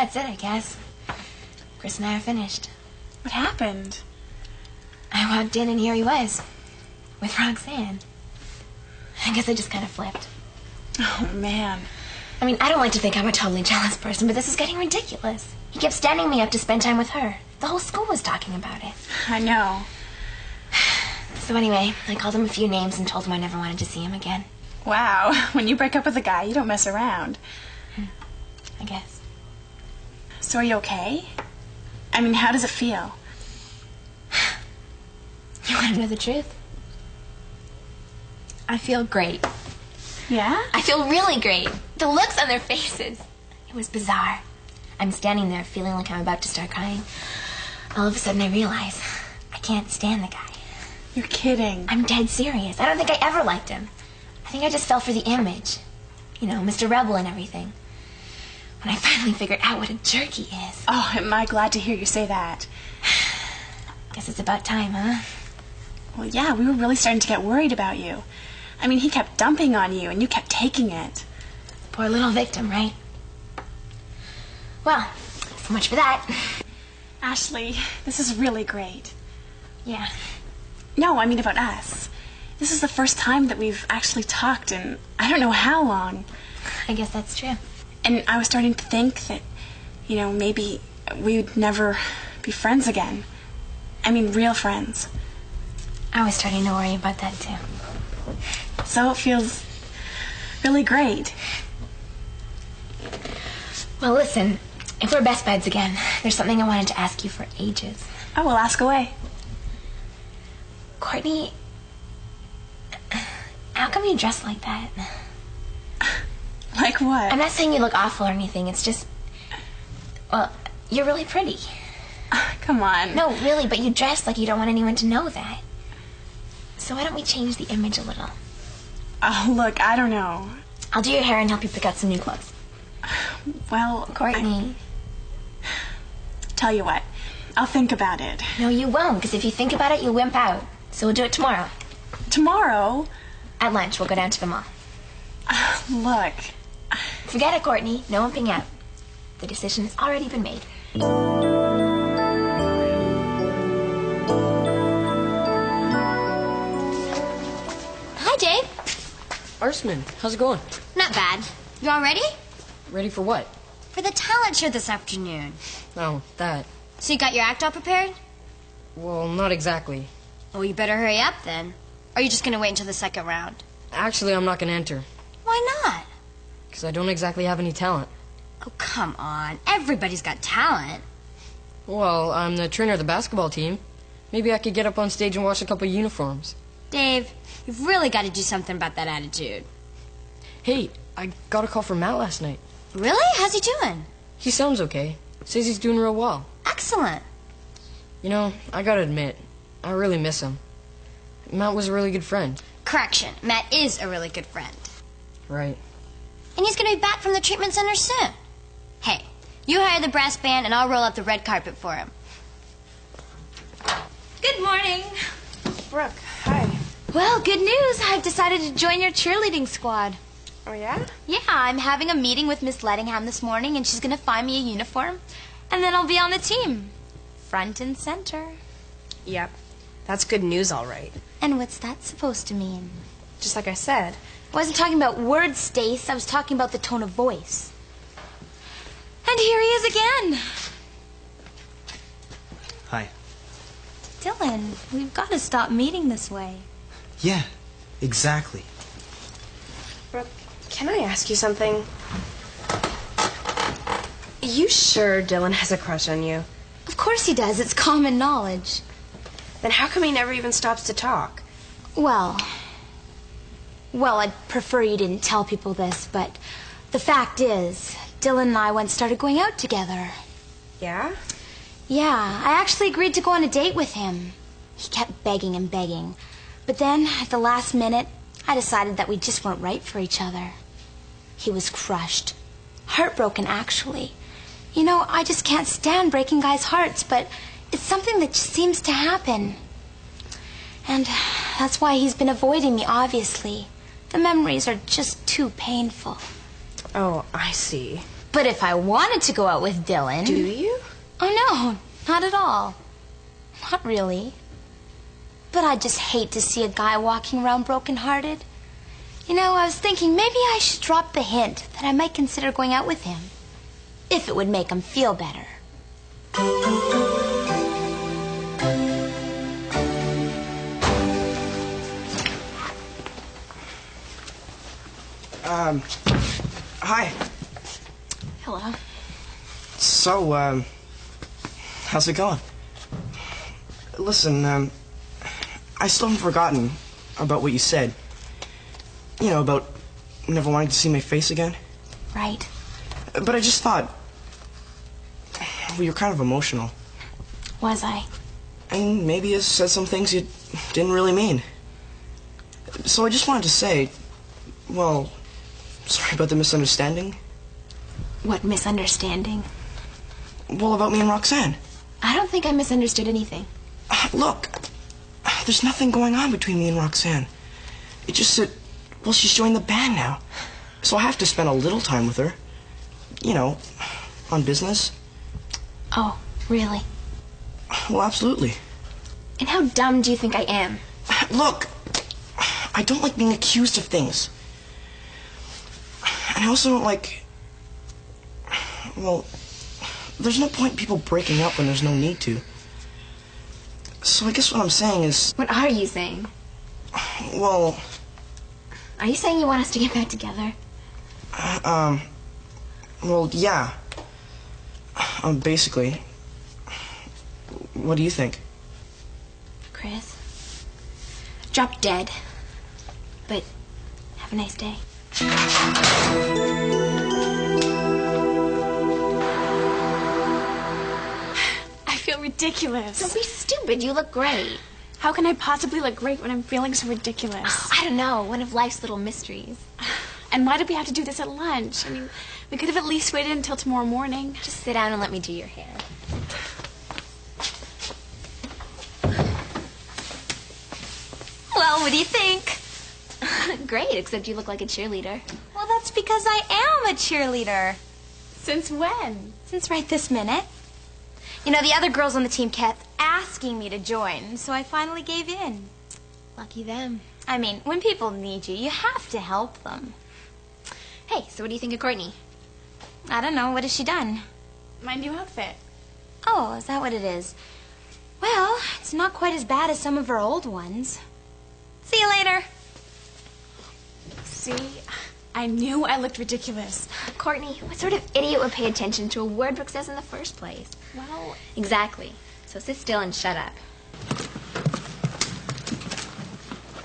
that's it, I guess. Chris and I are finished. What happened? I walked in and here he was, with Roxanne. I guess I just kind of flipped. Oh, man. I mean, I don't like to think I'm a totally jealous person, but this is getting ridiculous. He kept standing me up to spend time with her. The whole school was talking about it. I know. So anyway, I called him a few names and told him I never wanted to see him again. Wow, when you break up with a guy, you don't mess around. I guess. So are you okay? I mean, how does it feel? You want to know the truth? I feel great. Yeah? I feel really great. The looks on their faces. It was bizarre. I'm standing there feeling like I'm about to start crying. All of a sudden I realize I can't stand the guy. You're kidding. I'm dead serious. I don't think I ever liked him. I think I just fell for the image. You know, Mr. Rebel and everything. When I finally figured out what a jerk he is. Oh, am I glad to hear you say that. Guess it's about time, huh? Well, yeah, we were really starting to get worried about you. I mean, he kept dumping on you, and you kept taking it. Poor little victim, right? Well, so much for that. Ashley, this is really great. Yeah. No, I mean about us. This is the first time that we've actually talked in I don't know how long. I guess that's true. And I was starting to think that, you know, maybe we would never be friends again. I mean, real friends. I was starting to worry about that, too. So it feels really great. Well, listen, if we're best buds again, there's something I wanted to ask you for ages. Oh, well, ask away. Courtney, how come you dress like that? Like what? I'm not saying you look awful or anything. It's just, well, you're really pretty. Come on. No, really, but you dress like you don't want anyone to know that. So why don't we change the image a little? Oh, look, I don't know. I'll do your hair and help you pick out some new clothes. Well, Courtney. Tell you what, I'll think about it. No, you won't, because if you think about it, you'll wimp out. So we'll do it tomorrow. Tomorrow? At lunch, we'll go down to the mall. Look. Forget it, Courtney. No wimping out. The decision has already been made. Hi, Dave. Arsman, how's it going? Not bad. You all ready? Ready for what? For the talent show this afternoon. Oh, that. So you got your act all prepared? Well, not exactly. Well, you better hurry up then. Or are you just going to wait until the second round? Actually, I'm not going to enter. Why not? Because I don't exactly have any talent. Oh, come on. Everybody's got talent. Well, I'm the trainer of the basketball team. Maybe I could get up on stage and wash a couple uniforms. Dave, you've really got to do something about that attitude. Hey, I got a call from Matt last night. Really? How's he doing? He sounds okay. Says he's doing real well. Excellent. You know, I gotta admit, I really miss him. Matt was a really good friend. Correction. Matt is a really good friend. Right. And he's going to be back from the treatment center soon. Hey, you hire the brass band and I'll roll out the red carpet for him. Good morning. Brooke, hi. Well, good news. I've decided to join your cheerleading squad. Oh, yeah? Yeah, I'm having a meeting with Miss Lettingham this morning, and she's going to find me a uniform, and then I'll be on the team. Front and center. Yep. That's good news, all right. And what's that supposed to mean? Just like I said. I wasn't talking about words, Stace. I was talking about the tone of voice. And here he is again. Hi. Dylan, we've got to stop meeting this way. Yeah, exactly. Brooke, can I ask you something? You sure Dylan has a crush on you? Of course he does. It's common knowledge. Then how come he never even stops to talk? Well, I'd prefer you didn't tell people this, but the fact is, Dylan and I once started going out together. Yeah? Yeah, I actually agreed to go on a date with him. He kept begging and begging. But then, at the last minute, I decided that we just weren't right for each other. He was crushed. Heartbroken, actually. You know, I just can't stand breaking guys' hearts, but it's something that just seems to happen. And that's why he's been avoiding me, obviously. The memories are just too painful. Oh, I see. But if I wanted to go out with Dylan... Do you? Oh, no, not at all. Not really. But I just hate to see a guy walking around brokenhearted. You know, I was thinking maybe I should drop the hint that I might consider going out with him. If it would make him feel better. Hi. Hello. So, how's it going? Listen, I still haven't forgotten about what you said. You know, about never wanting to see my face again. Right. But I just thought, well, you're kind of emotional. Was I? And maybe you said some things you didn't really mean. So I just wanted to say, well, sorry about the misunderstanding. What misunderstanding? Well, about me and Roxanne. I don't think I misunderstood anything. Look, there's nothing going on between me and Roxanne. It's just that, well, she's joined the band now. So I have to spend a little time with her. You know, on business. Oh, really? Well, absolutely. And how dumb do you think I am? Look, I don't like being accused of things. And I also don't like... Well, there's no point in people breaking up when there's no need to. So I guess what I'm saying is... What are you saying? Well... Are you saying you want us to get back together? Well, yeah. Basically. What do you think? Chris, drop dead. But have a nice day. I feel ridiculous. Don't be stupid. You look great. How can I possibly look great when I'm feeling so ridiculous? I don't know. One of life's little mysteries. And why did we have to do this at lunch? I mean, we could have at least waited until tomorrow morning. Just sit down and let me do your hair. Well, what do you think? Great, except you look like a cheerleader. Well, that's because I am a cheerleader. Since when? Since right this minute. You know, the other girls on the team kept asking me to join, so I finally gave in. Lucky them. I mean, when people need you, you have to help them. Hey, so what do you think of Courtney? I don't know. What has she done? My new outfit. Oh, is that what it is? Well, it's not quite as bad as some of her old ones. See you later. See? I knew I looked ridiculous. Courtney, what sort of idiot would pay attention to a word Brooke says in the first place? Well... Exactly. So sit still and shut up.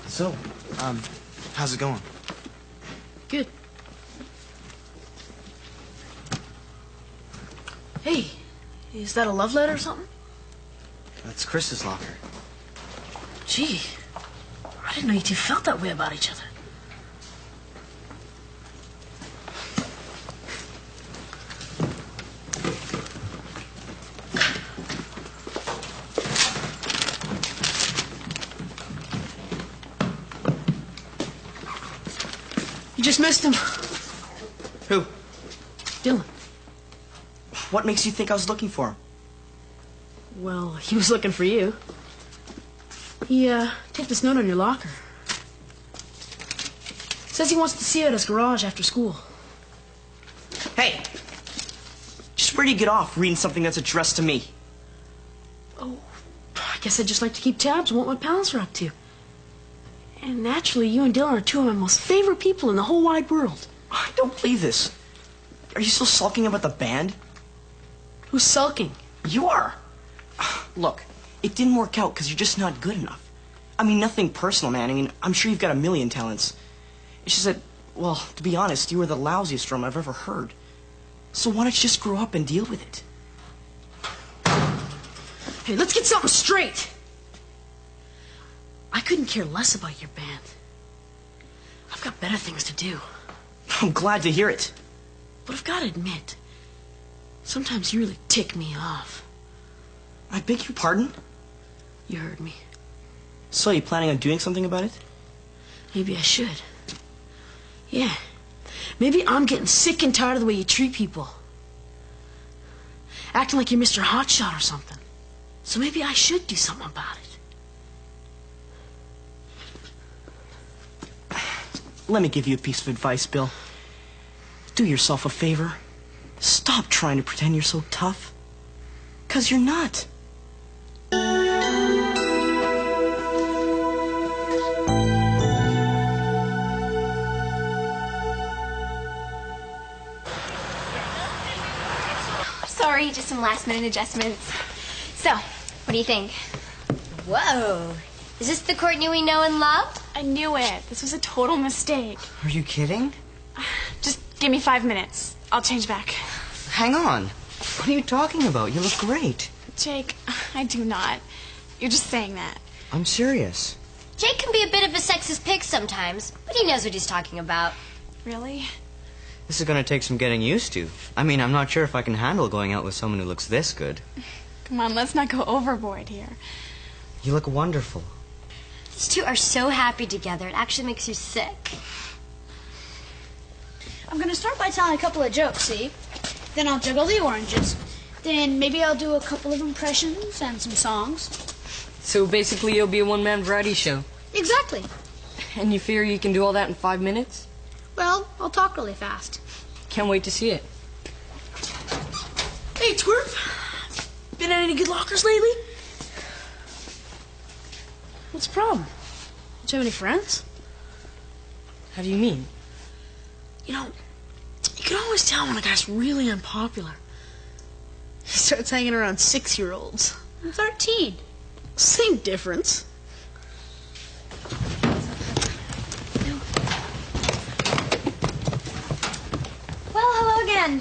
So, how's it going? Good. Hey, is that a love letter or something? That's Chris's locker. Gee, I didn't know you two felt that way about each other. You just missed him. Who? Dylan. What makes you think I was looking for him? Well, he was looking for you. He, taped this note on your locker. Says he wants to see you at his garage after school. Hey! Just where do you get off reading something that's addressed to me? Oh, I guess I'd just like to keep tabs on what my pals are up to. And naturally, you and Dylan are two of my most favorite people in the whole wide world. I don't believe this. Are you still sulking about the band? Who's sulking? You are. Look, it didn't work out because you're just not good enough. I mean, nothing personal, man. I mean, I'm sure you've got a million talents. It's just that, well, to be honest, you were the lousiest drum I've ever heard. So why don't you just grow up and deal with it? Hey, let's get something straight. I couldn't care less about your band. I've got better things to do. I'm glad to hear it. But I've got to admit, sometimes you really tick me off. I beg your pardon? You heard me. So, you planning on doing something about it? Maybe I should. Yeah. Maybe I'm getting sick and tired of the way you treat people. acting like you're Mr. Hotshot or something. So maybe I should do something about it. Let me give you a piece of advice, Bill. Do yourself a favor. Stop trying to pretend you're so tough. 'Cause you're not. Sorry, just some last-minute adjustments. So, what do you think? Whoa. Is this the Courtney we know and love? I knew it. This was a total mistake. Are you kidding? Just give me 5 minutes. I'll change back. Hang on. What are you talking about? You look great. Jake, I do not. You're just saying that. I'm serious. Jake can be a bit of a sexist pig sometimes, but he knows what he's talking about. Really? This is gonna take some getting used to. I mean, I'm not sure if I can handle going out with someone who looks this good. Come on, let's not go overboard here. You look wonderful. These two are so happy together, it actually makes you sick. I'm gonna start by telling a couple of jokes, see? Then I'll juggle the oranges. Then maybe I'll do a couple of impressions and some songs. So basically you'll be a one-man variety show. Exactly. And you figure you can do all that in 5 minutes? Well, I'll talk really fast. Can't wait to see it. Hey, Twerp. Been at any good lockers lately? What's the problem? Don't you have any friends? How do you mean? You know, you can always tell when a guy's really unpopular. He starts hanging around 6-year-olds. I'm 13. Same difference. Well, hello again.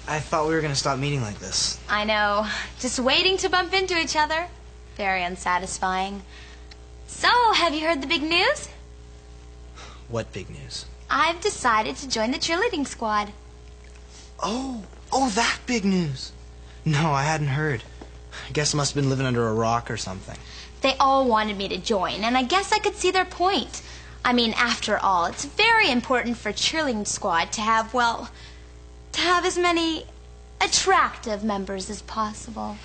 I thought we were gonna stop meeting like this. I know. Just waiting to bump into each other. Very unsatisfying. So, have you heard the big news? What big news? I've decided to join the cheerleading squad. Oh, that big news. No, I hadn't heard. I guess I must have been living under a rock or something. They all wanted me to join, and I guess I could see their point. I mean, after all, it's very important for a cheerleading squad to have, well, to have as many attractive members as possible.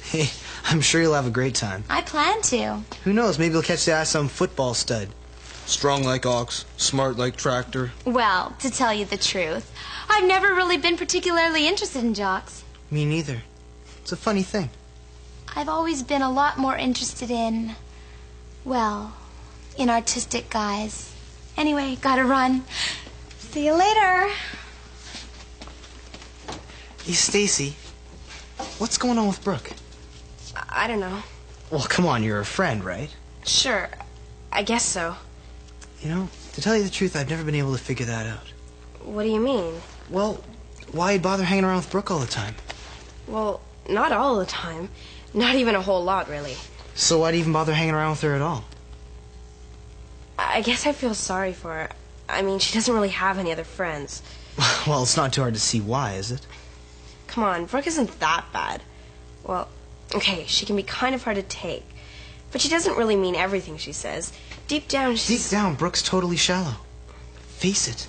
Hey, I'm sure you'll have a great time. I plan to. Who knows, maybe you'll catch the eye of some football stud. Strong like ox, smart like tractor. Well, to tell you the truth, I've never really been particularly interested in jocks. Me neither. It's a funny thing. I've always been a lot more interested in, well, in artistic guys. Anyway, gotta run. See you later. Hey, Stacy, what's going on with Brooke? I don't know. Well, come on, you're her friend, right? Sure, I guess so. You know, to tell you the truth, I've never been able to figure that out. What do you mean? Well, why'd bother hanging around with Brooke all the time? Well, not all the time. Not even a whole lot, really. So why'd you even bother hanging around with her at all? I guess I feel sorry for her. I mean, she doesn't really have any other friends. Well, it's not too hard to see why, is it? Come on, Brooke isn't that bad. Well, okay, she can be kind of hard to take. But she doesn't really mean everything she says. Deep down, she's... Deep down, Brooke's totally shallow. Face it.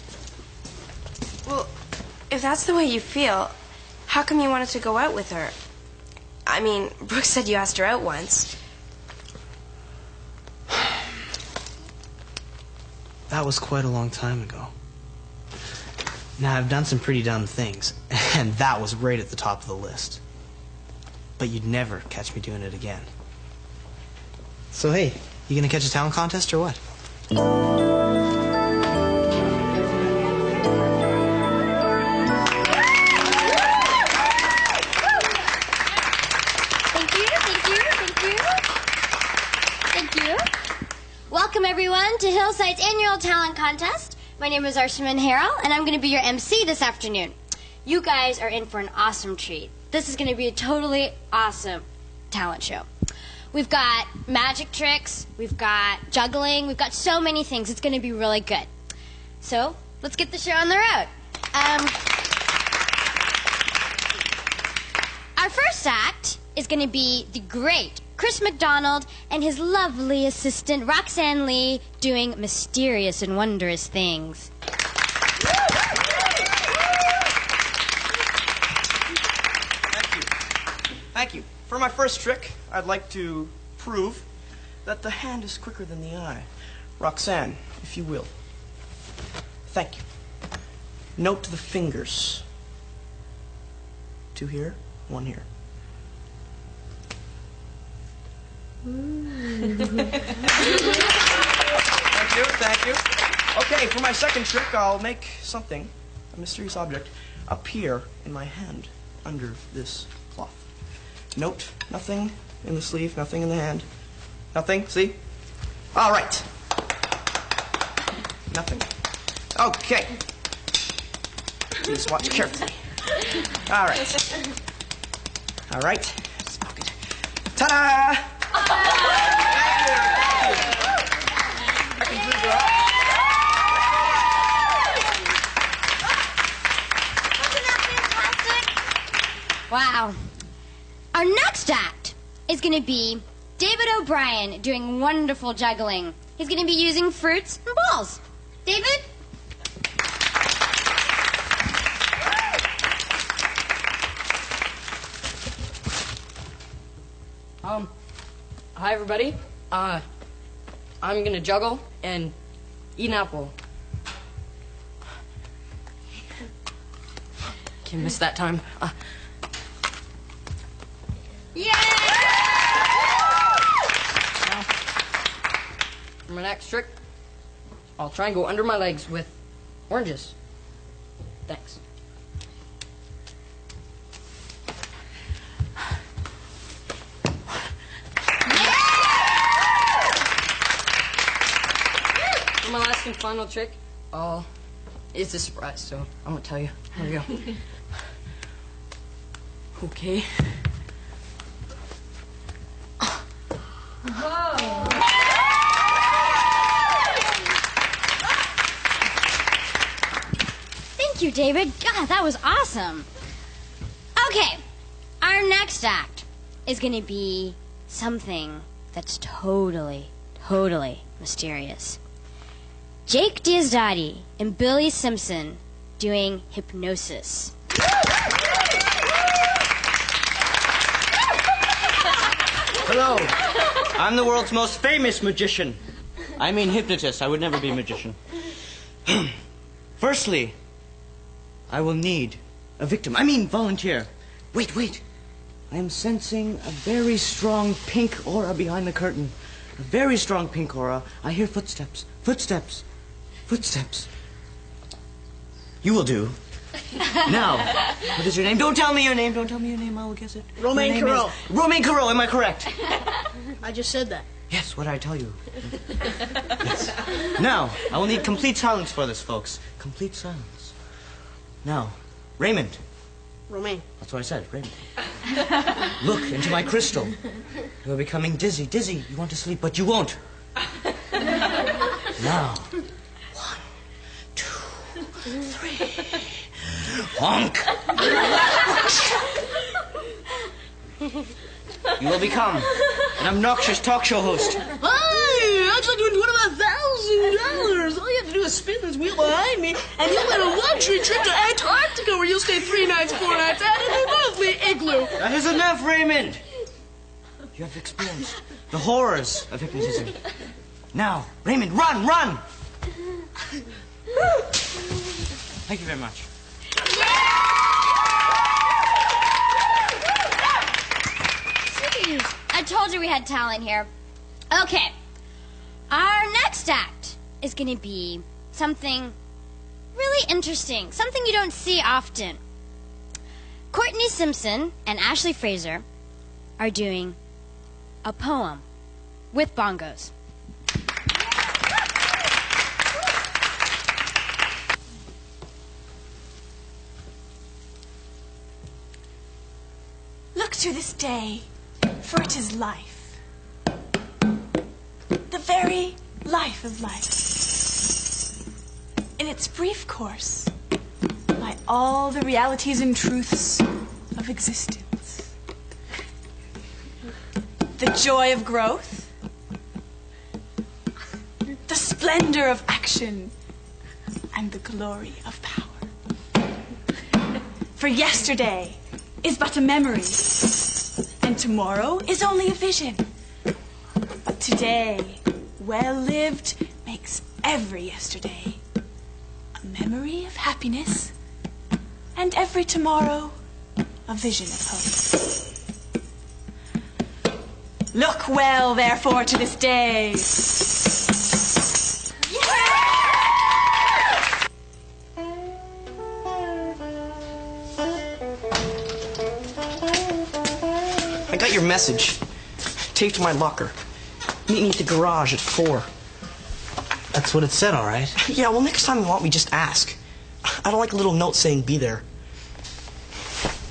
Well, if that's the way you feel, how come you wanted to go out with her? I mean, Brooke said you asked her out once. That was quite a long time ago. Now, I've done some pretty dumb things, and that was right at the top of the list. But you'd never catch me doing it again. So, hey, you gonna catch a talent contest or what? Thank you. Welcome, everyone, to Hillside's annual talent contest. My name is Arshaman Harrell, and I'm going to be your MC this afternoon. You guys are in for an awesome treat. This is going to be a totally awesome talent show. We've got magic tricks, we've got juggling, we've got so many things. It's going to be really good. So, let's get the show on the road. Our first act is going to be the great Chris McDonald and his lovely assistant Roxanne Lee doing mysterious and wondrous things. Thank you. For my first trick, I'd like to prove that the hand is quicker than the eye. Roxanne, if you will. Thank you. Note the fingers. 2 here, 1 here. Thank you. Okay, for my second trick, I'll make something, a mysterious object, appear in my hand under this cloth. Note, nothing in the sleeve, nothing in the hand. Nothing, see? All right. Nothing. Okay. Please watch carefully. All right. All right. Smoke it. Ta-da! Wow. Our next act is going to be David O'Brien doing wonderful juggling. He's going to be using fruits and balls. David? Hi everybody. I'm gonna juggle and eat an apple. Can't miss that time. Yay! Now, for my next trick, I'll try and go under my legs with oranges. Thanks. For my last and final trick, it's a surprise, so I won't tell you. Here we go. Okay. Thank you, David. God, that was awesome. Okay, our next act is going to be something that's totally mysterious. Jake Diaz-Dottie and Billy Simpson doing hypnosis. Hello. I'm the world's most famous magician. I mean hypnotist. I would never be a magician. Firstly, I will need a victim. I mean volunteer. Wait. I am sensing a very strong pink aura behind the curtain. A very strong pink aura. I hear footsteps. Footsteps. You will do. Now, what is your name? Don't tell me your name. I will guess it. Romaine Carreau. Romaine Carreau, am I correct? I just said that. Yes, what did I tell you? Yes. Now, I will need complete silence for this, folks. Complete silence. Now, Raymond. Romaine. That's what I said, Raymond. Look into my crystal. You are becoming dizzy. You want to sleep, but you won't. Now, 1, 2, 3. Honk. You will become an obnoxious talk show host. Hi, I'd like to win $1,000. All you have to do is spin this wheel behind me, and you'll win a luxury trip to Antarctica where you'll stay 3 nights, 4 nights at a lovely igloo. That is enough, Raymond. You have experienced the horrors of hypnotism. Now, Raymond, run! Thank you very much. I told you we had talent here. Okay, our next act is going to be something really interesting, something you don't see often. Courtney Simpson and Ashley Fraser are doing a poem with bongos. Look to this day, for it is life. The very life of life. In its brief course, by all the realities and truths of existence. The joy of growth. The splendor of action. And the glory of power. For yesterday is but a memory. And tomorrow is only a vision. But today, well lived, makes every yesterday a memory of happiness, and every tomorrow a vision of hope. Look well, therefore, to this day. I got your message. Taped to my locker. Meet me at the garage at 4. That's what it said, all right. Yeah, well, next time you want me, just ask. I don't like a little note saying be there.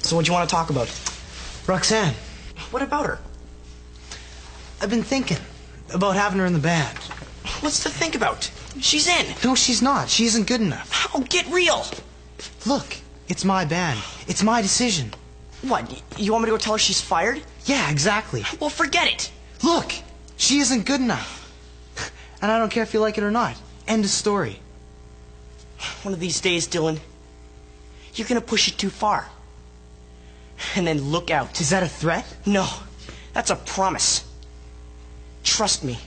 So what do you want to talk about? Roxanne. What about her? I've been thinking about having her in the band. What's to think about? She's in. No, she's not. She isn't good enough. Oh, get real. Look, it's my band. It's my decision. What, you want me to go tell her she's fired? Yeah, exactly. Well, forget it. Look, she isn't good enough. And I don't care if you like it or not. End of story. One of these days, Dylan, you're gonna push it too far. And then look out. Is that a threat? No, that's a promise. Trust me.